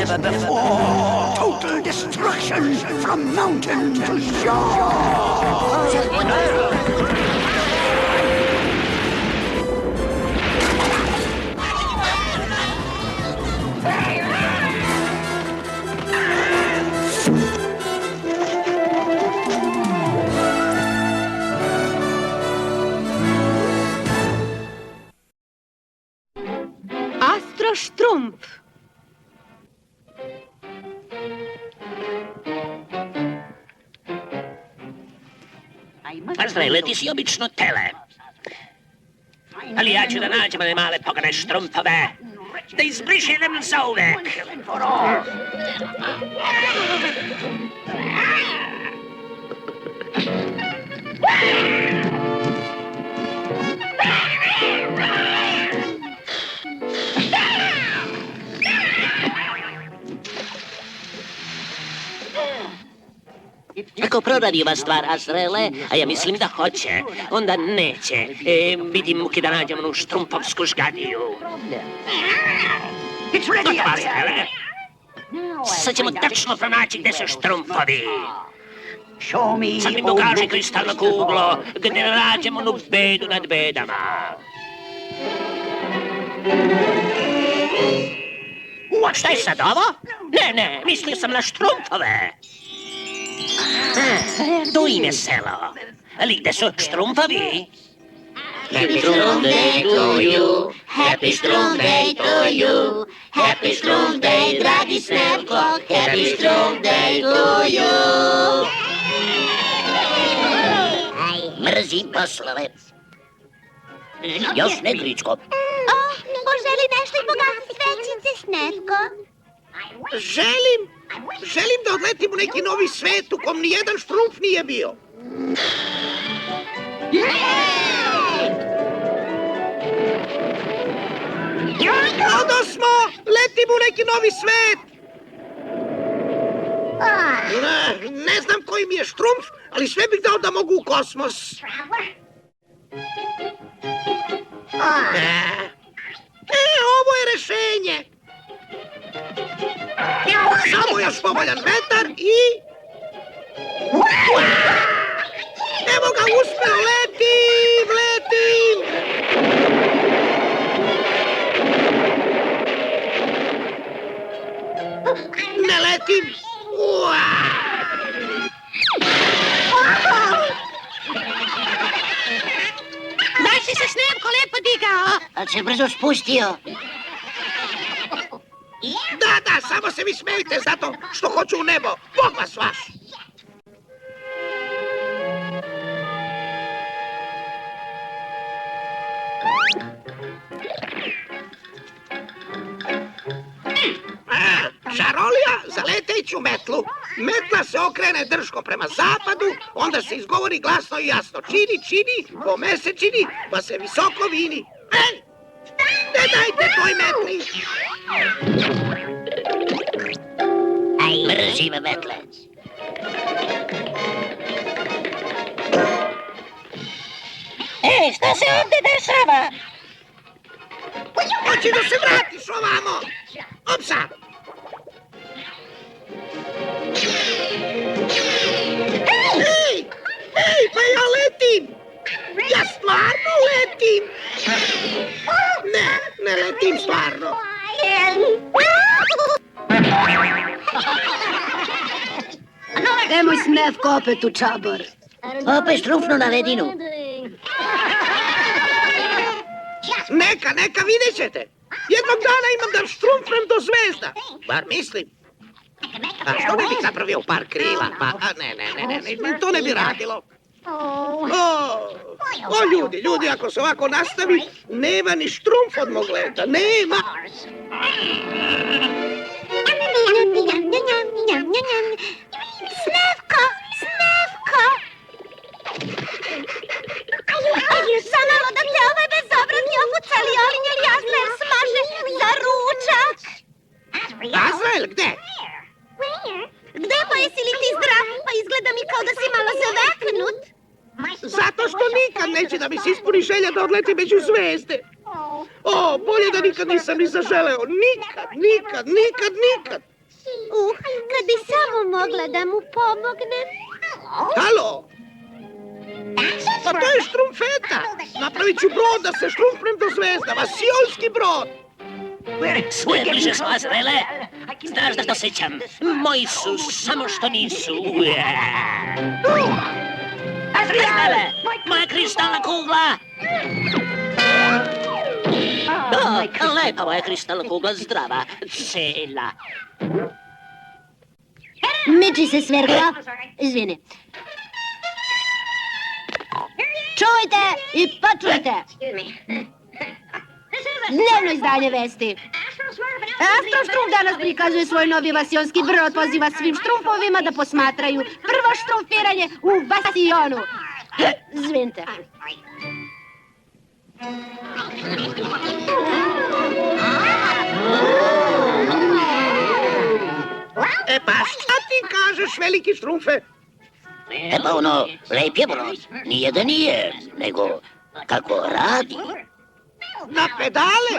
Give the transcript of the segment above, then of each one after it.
never before. Total destruction from mountain to shore. Astrostrumpf. Azraele, ti si obično tele. Ali ja ću da nađem one male pogane štrumpove, da izbrišem za uvek. Ako proradi ova stvar, Azraele, a ja mislim da hoće, onda neće biti muke da nađem onu štrumpovsku žgadiju. Gotovo, Azraele. Sad ćemo tačno pronaći gde su štrumfovi. Sad mi pokaži kristalno kuglo gde nađemo onu bedu nad bedama. Šta je sad ovo? Ne, mislio sam na štrumfove. Tu im je selo. Ali gde su štrumfovi? Happy Strumpf Day to you, Happy Strumpf Day to you, Happy Strumpf Day, dragi Snefko, Happy Strumpf Day to you. Mrzim poslove. Još ne, Gričko. Poželi nešto i bogati svećice, Snefko. Želim da odletim u neki novi svet u kom nijedan štrumf nije bio. Odosmo! Letimo u neki novi svet! Ne znam koji mi je štrumf, ali sve bih dao da mogu u kosmos. Ovo je rešenje. Samo još povoljan vetar i... Evo ga, uspeo, letim! Ne letim! Baš si se Snefko lepo digao. Ali se brzo spustio. Da, samo se vi smejte zato što hoću u nebo. Bog vas vaš! Čarolija za leteću metlu. Metla se okrene drško prema zapadu, onda se izgovori glasno i jasno. Čini, po mesečini, pa se visoko vini. Ne dajte toj metli! Mrzim metle. Šta se ovde dešava? Hoći da se vratiš ovamo! Opsa! Ej, pa ja letim! Ja stvarno letim! Ne letim stvarno. Nemoj Snefko opet u čabor. Opet štrumfnu na ledinu. Neka, vidjet ćete. Jednog dana imam da štrumfnem do zvezda. Bar mislim. A što ne bih napravio par krila? Ne, to ne bi radilo. Ljudi, ako se ovako nastavi, nema ni štrumf od mog leta, nema! Snefko! Zanalo da te ovaj bezobrazni opucali olinjel Azrael smaže za ručak. Azrael, gde? Gde pa jesi li ti zdrav? Pa izgleda mi kao da si malo zaveknut. Zato što nikad neće da mi se ispuni želja da odleti među zvezde. Bolje da nikad nisam ni zaželeo. Nikad. Kad bi samo mogla da mu pomognem. Halo? Pa to je štrumfeta. Napravit ću brod da se štrumfnem do zvezdama. Sionski brod. Sve bliže su Azraele. Znaš da se osjećam. Moji su, samo što nisu. Azraele, moja kristalna kugla. Lepa moja kristalna kugla, zdrava, cela. Miči se, Svergla. Izvini. Čujte i počujte. Dnevno izdanje vesti. Astroštrum danas prikazuje svoj novi vasionski brod, poziva svim štrumfovima da posmatraju prvo štrumfiranje u Vasionu. Izvinite. E pa šta ti kažeš, veliki štrumfe? E pa ono, lep je brod. Nije da nije, nego kako radi. Na pedale.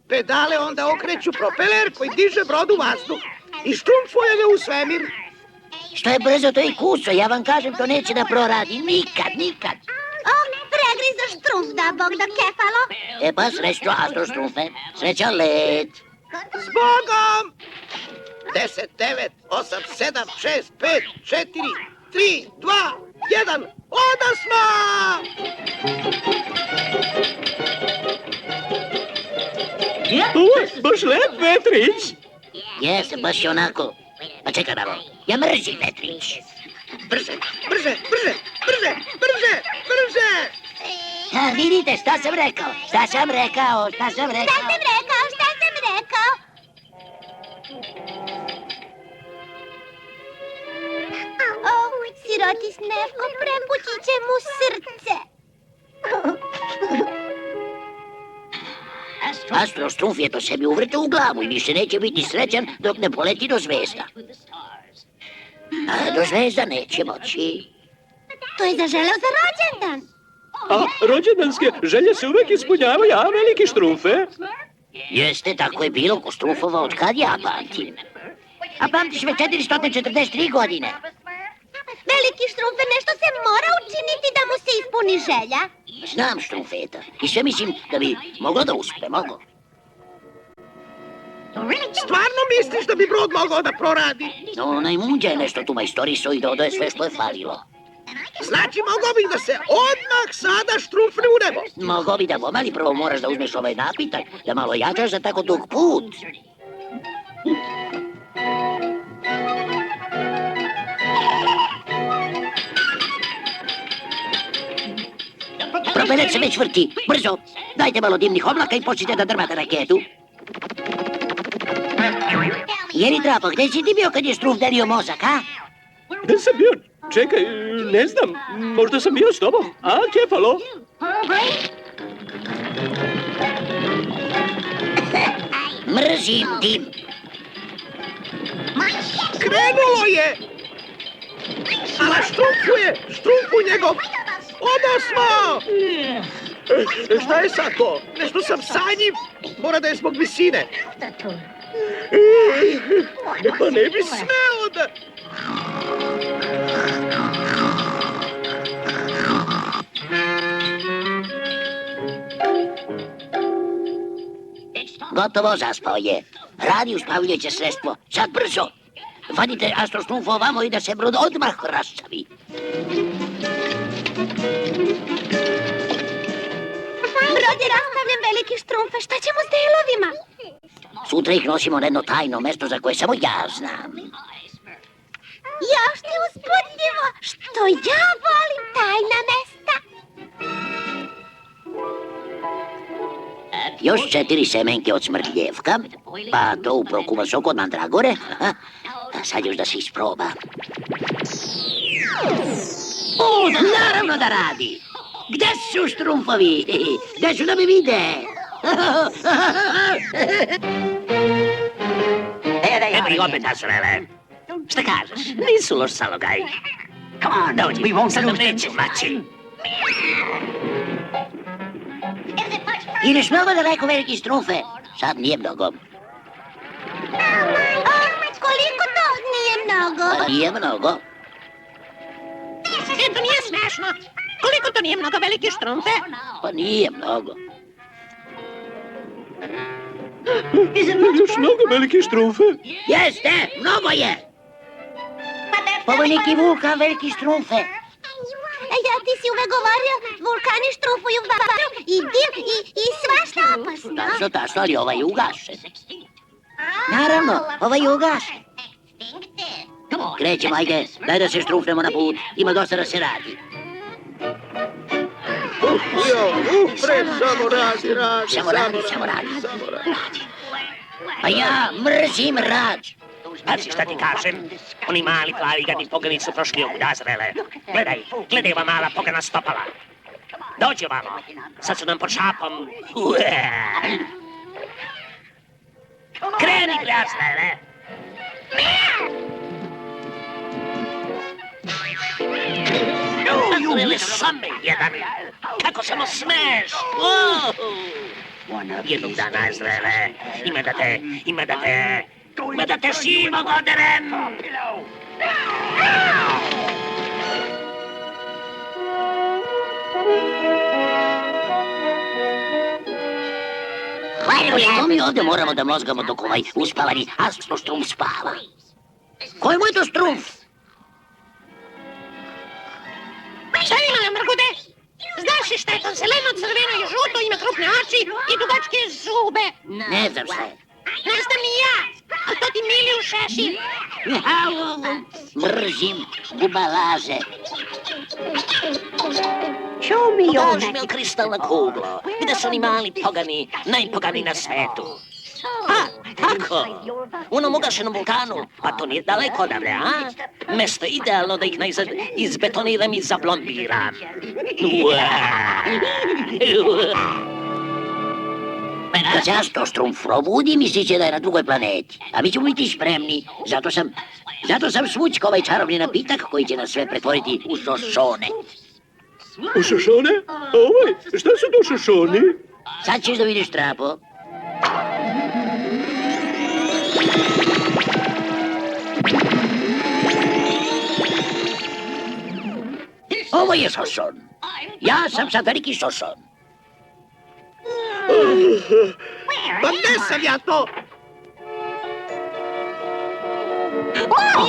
Pedale onda okreću propeler koji diže brod u vazduh i štrumfuje ga u svemir. Što je brzo, to je kuso. Ja vam kažem, to neće da proradi. Nikad. Pregrizo štrumf da Bog da kefalo. E pa srećno, Astroštrumfe. Srećan let. S Bogom! 10, 9, 8, 7, 6, 5, 4, 3, 2, 1, odasma! Baš lep vetrić. Jeste, baš je onako. Pa čekaj malo, ja mržim vetrić. Brže! Ha, vidite, šta sam rekao? Šta sam rekao? Siroti Snefko, prepući će mu srce. Astroštrumf je to sebi uvrte u glavu i više neće biti srećan dok ne poleti do zvezda. A do zvezda neće moći. To je zaželeo za rođendan. A rođendanske želje se uvek ispunjavaju, a veliki štrumfe? Jeste, tako je bilo ko Štrumfova od kad ja pamtim. A pamtiš već 443 godine. Veliki štrumfe, nešto se mora učiniti da mu se ispuni želja. Znam, Štrumfeta, i sve mislim da bi moglo da uspe, moglo. Stvarno misliš da bi brod mogao da proradi? No, onaj munđa je nešto tu majstoriso i dodao je sve što je falilo. Znači, mogao bih da se odmah sada štrumfne u nebo. Mogao bi da bom, ali prvo moraš da uzmeš ovaj napitak, da malo jačaš za tako dug put. Propeler se već vrti, brzo, dajte malo dimnih oblaka i počnite da drmate raketu. Jeli Trapo, gde si ti bio kad je Štrumf delio mozak, a? Gde sam bio? Čekaj, ne znam, možda sam bio s tobom. A, Kefalo? Mrzim dim. Krenulo je! Ala štrumfu njegov! Odosmo! Šta je sad to? Nešto sam sanjiv? Mora da je zbog visine. Pa ne bi smeo da... Gotovo, zaspao je. Radi uspavljajuće sredstvo. Sad brzo. Vadite Astroštrumfa ovamo i da se brod odmah raščavi. Brod je rastavljen, veliki štrumfe, šta ćemo s delovima? Sutra ih nosimo na jedno tajno mesto za koje samo ja znam. Još ti uzbudljivo, što ja volim tajna mesta. Još 4 semenke od smrdljevka, pa to u prokuma sok od mandragore. A sad još da se isproba. O, naravno da radi! Gde su štrumfovi? Gde su da me vide? Evo opet Azraele. Šta kažeš? Nisu loš salogaj. Dođi, sad nam neće maći. Ideš mnogo daleko, veliki Štrumfe. Sad nije mnogo. Koliko nije mnogo. To nije smešno. Koliko to nije mnogo, veliki štrumfe? Pa nije mnogo. Još mnogo veliki štrumfe. Jeste, mnogo je. Povojnik i vulkan, veliki štrumfe. Ja, ti si uvek govorio, vulkani štrufuju vatru i dim i svašta opasno. Tačno, ali ovaj je ugašen. Naravno, ovaj je ugašen. Krećemo, ajde, daj da se štrufnemo na put. Ima dosta da se radi. Samo radi. Pa ja mrzim rad. Pazi šta ti kažem, oni mali plavi gadni pogani su prošli ovdje Azraele. Gledaj ova mala pogana stopala. Dođi ovamo, sad su nam pod šapom. Kreni, bre, Azraele. Azraele, same jedan. Kako samo smeš. Jednog dana, Azraele, ima da te živog oderem! Što mi ovdje moramo da mozgamo dok ovaj uspavani astroštrumf spava? Koji mu je to štrumf? Šta ima, mrgude? Znaš li šta je to zeleno, crveno i žuto, ima krupne oči i dugačke zube? Ne znam šta je. Ne znam ni ja, a to ti Miliju Šešir. Mrzim gubalaže. Pokaži mi kristalna kuglo, gde su oni mali pogani, najpogani na svetu. Tako, u onom ugašenom vulkanu, pa to nije daleko odavde, a? Mesto je idealno da ih najzad izbetoniram i zablondiram. Kad se astroštrumf probudi, mislit će da je na drugoj planeti. A mi ćemo biti spremni. Zato sam svućka ovaj čarobni napitak koji će nas sve pretvoriti u šošone. U šošone? Šta su to šošoni? Sad ćeš da vidiš, Trapo. Ovo je šošon. Ja sam sad veliki šošon. Pa gde sam ja to?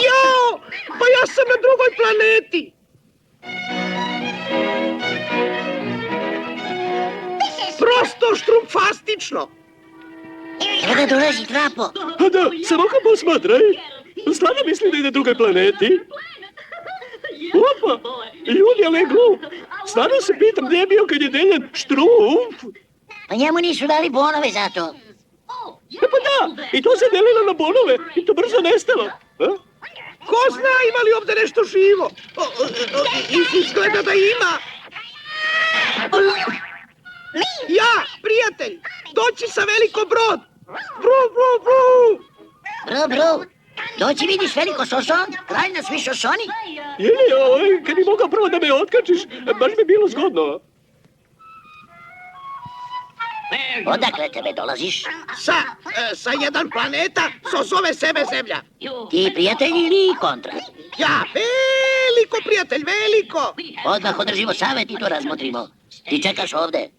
Jo! Pa ja sam na drugoj planeti! Prosto štrumfastično! Evo da dolazi, Trapo. A da, samo ga posmatraj. Stvarno misli da je na drugoj planeti? Opa, ljudi, ali je glup. Stvarno se pitam gdje je bio kad je deljen štrumf. Pa njemu nisu dali bonove za to. Pa da, i to se delilo na bonove i to brzo nestalo. Ko zna ima li ovdje nešto živo? Izgleda da ima. Ja, prijatelj, doći sa veliko brod. Bru, bru, bru. Bro, doći vidiš veliko šošon, kralj na svi šošoni. Kad bi mogao prvo da me otkačiš, baš bi bilo zgodno. Odakle tebe dolaziš? Sa jedan planeta, co zove sebe Zemlja. Ti prijatelj ili kontra? Ja, veliko prijatelj, veliko. Odmah održimo savjet i to razmotrimo. Ti čekaš ovde.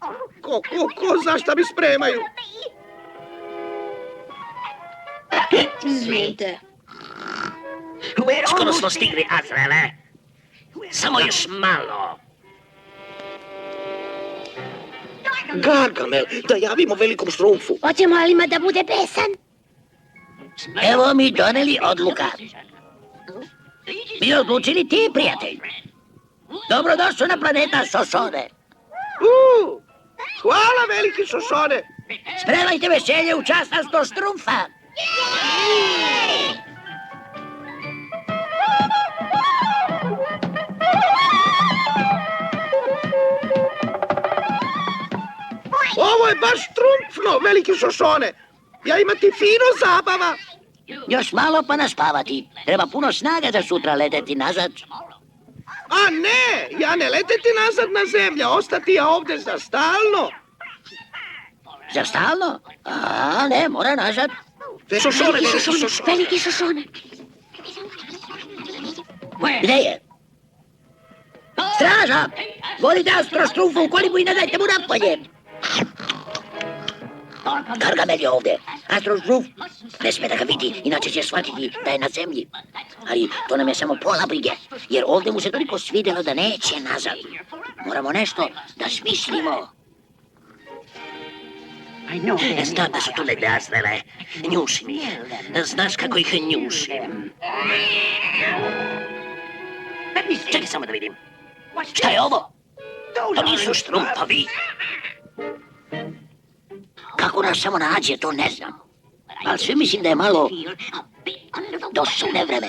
Ko zna šta mi spremaju? Izvinite. Skoro smo stigli, Azraele. Samo još malo. Gargamel, da javimo velikom štrumfu. Hoćemo li ima da bude besan? Evo mi doneli odluka. Mi odlučili ti, prijatelj. Dobrodošli na planeta Šošone. Hvala, veliki šošone. Spremajte veselje u čast astroštrumfa. Ovo je baš štrumfno, veliki šošone. Ja imati fino zabava. Još malo pa naspavati. Treba puno snaga za sutra leteti nazad. A ne, ja ne leteti nazad na zemlju, ostati ja ovdje za stalno. Za stalno? A, ne, mora nazad. Šošone, Veliki šošone. Gde je? Straža! Volite Astrostrufa u kolibu i ne dajte mu napolje! Gargamel je ovde. Astrostruf ne sme da ga vidi, inače će shvatiti da je na zemlji. Ali to nam je samo pola brige, jer ovde mu se toliko svidjelo da neće nazad. Moramo nešto da smislimo. Znam da su tu negde Azrele. Njušim ih. Znaš kako ih njušim. Čekaj samo da vidim. Šta je ovo? To nisu štrumpovi. Kako nas samo nađe, to ne znam. Ali sve mislim da je malo dosune vreme.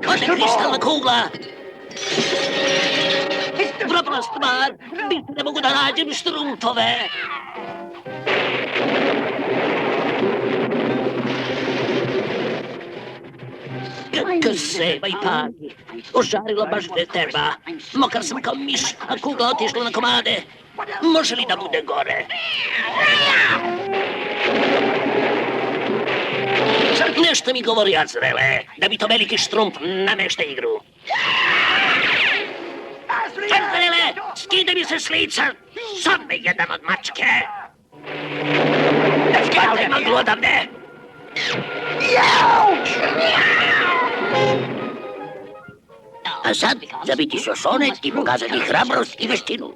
Ode kristalna kugla! Propala stvar! Ne mogu da nađem štrumpove! Kako seba i pagi. Ožarilo baš gde treba. Mokar sam kao miš, a kugla otišla na komade. Može li da bude gore? Nešto mi govori, Azrele, da bi to veliki štrump namešta igru. Azrele, skide mi se s lica! Sam me jedan od mačke! Skidaj maglu odavde! A sad zabiti šošonet i pokazati hrabrost i veštinu.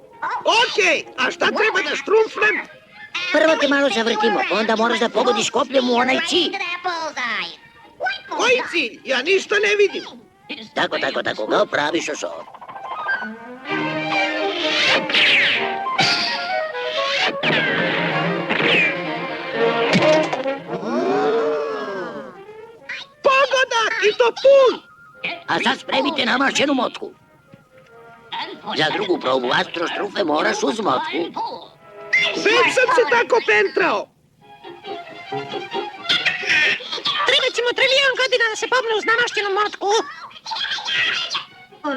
Okej, a šta treba da štrumfnem? Prvo te malo zavrtimo, onda moraš da pogodiš kopljem u onaj cilj. Koji cilj? Ja ništa ne vidim. Tako, kao pravi šošon. Pogodak i to pun! A sad spremite namašćenu motku. Za drugu probu Astrostrufe moraš uz motku. Već sam se tako pentrao. Treba će mu trilion godina da se popne uz namašćenu motku.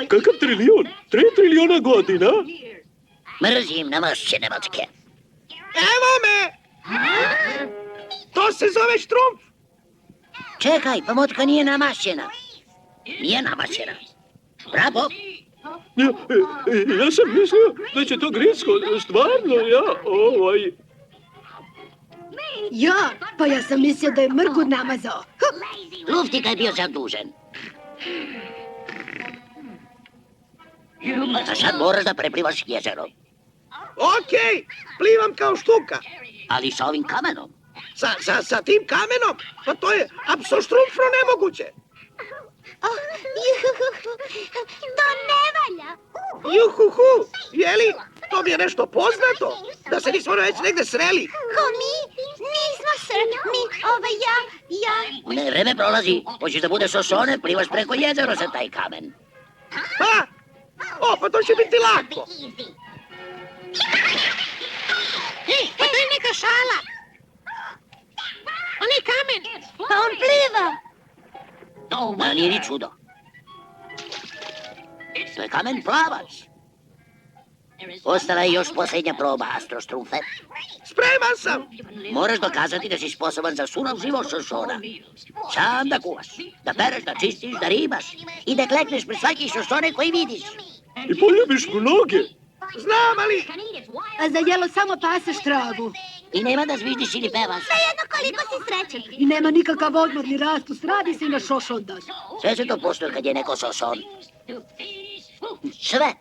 Kakav trilion? 3 trilijona godina? Mrzim namašćene motke. Evo me! To se zove štrumf. Čekaj, pa motka nije namašćena. Nije namašćena. Bravo! Ja sam mislio da će to Gricko, stvarno, Ja, pa ja sam mislio da je Mrgud namazao. Luftika je bio zadužen. A sad moraš da preplivaš jezero. Okej, plivam kao štuka. Ali sa ovim kamenom. Sa tim kamenom? Pa to je apsoštrumfno nemoguće. To ne valja. Juhuhu, jeli? To mi je nešto poznato. Da se nismo već negde sreli. Ko mi? Nismo se. Ja. Ne, vreme prolazi. Hoćeš da budeš šošone, plivaš preko jezero sa taj kamen. Ha? O, pa to će biti lako. Pa to je neka šala. On je kamen. Pa on pliva. Da, nije ni čudo. To je kamen plavac. Ostala je još posljednja proba, Astrostrufe. Spreman sam. Moraš dokazati da si sposoban za surov život šošona. Sam da kuvaš, da pereš, da čistiš, da ribaš i da klekneš pri svaki šošone koji vidiš. I poljubiš mnoge. Znam, ali... A za jelo samo paseš travu. I nema da zviždiš ili pevaš. Jedno koliko si srećan. I nema nikakav odmor ni raspust, radi se i na šošondan. Sve se to postoje kad je neko šošon. Sve.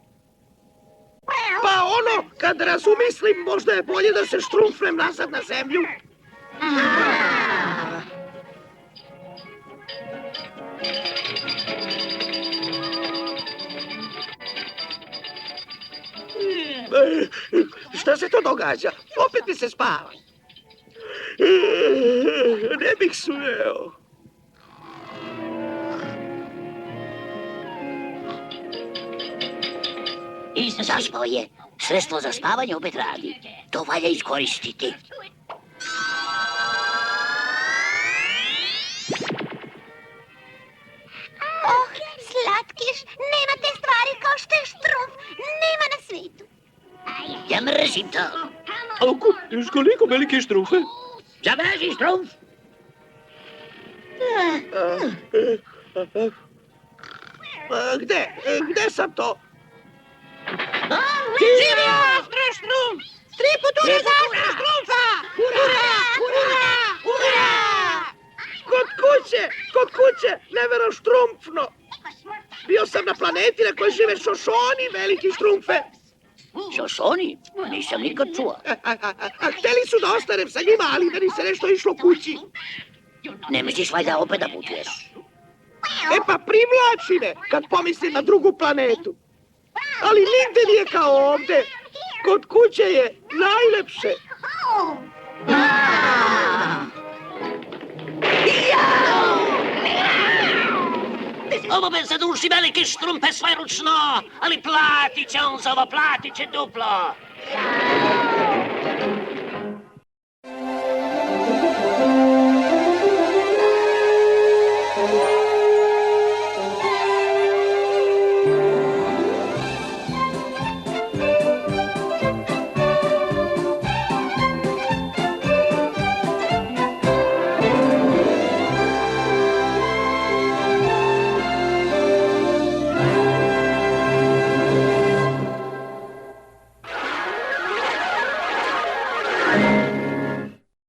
Pa ono, kad razumislim, možda je bolje da se štrumfnem nazad na zemlju. Šta se to događa? Opet mi se spava. Ne bih smeo. Zaspao je. Sredstvo za spavanje opet radi. To valja iskoristiti. Slatkiš, nema te stvari kao što je štrumf. Nema na svijetu. Ja mrzim to. С koliko velike štrufe? Zaveži štrumf. Gde sam to? Živio Astro Štrumf! 3 putura za Astro Štrumfa! Hurra! Hurra! Hurra! Kod kuće, nevero štrumfno. Bio sam na planeti na kojoj žive šošoni, veliki štrumfe. Šošoni? Nisam nikad čuo. A hteli su da ostanem sa njima, ali da ni se nešto išlo kući. Ne misliš valjda opet da putuješ? E pa privlači me kad pomislim na drugu planetu. Ali nigde nije kao ovde. Kod kuće je najlepše. Ovo me zaduši veliki štrumpe svojeručno, ali platit će on za ovo, platit će duplo.